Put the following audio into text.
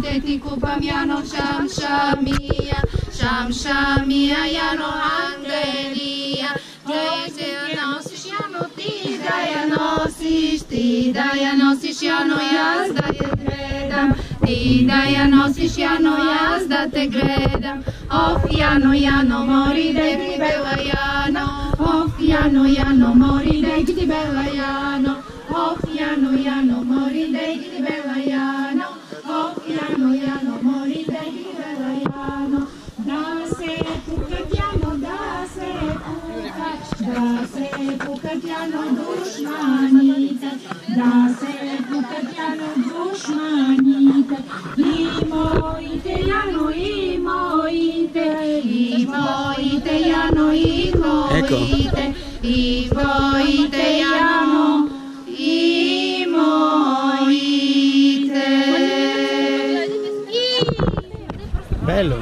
teti kupam jano sham shamia jano angelija. Ti da ja nosiš jano jazda je gledam, ti da ja nosiš jano jazda te gledam. Jano mori degli bella jano, jano mori degli bella jano, jano mori degli bella jano, jano mori degli bella jano. Da se pucatiano, da se pucatiano dušmanite, da se pucatiano dušmanite, i mojite jano, i mojite jano, i mojite, i mojite jano, i mojite. Bello.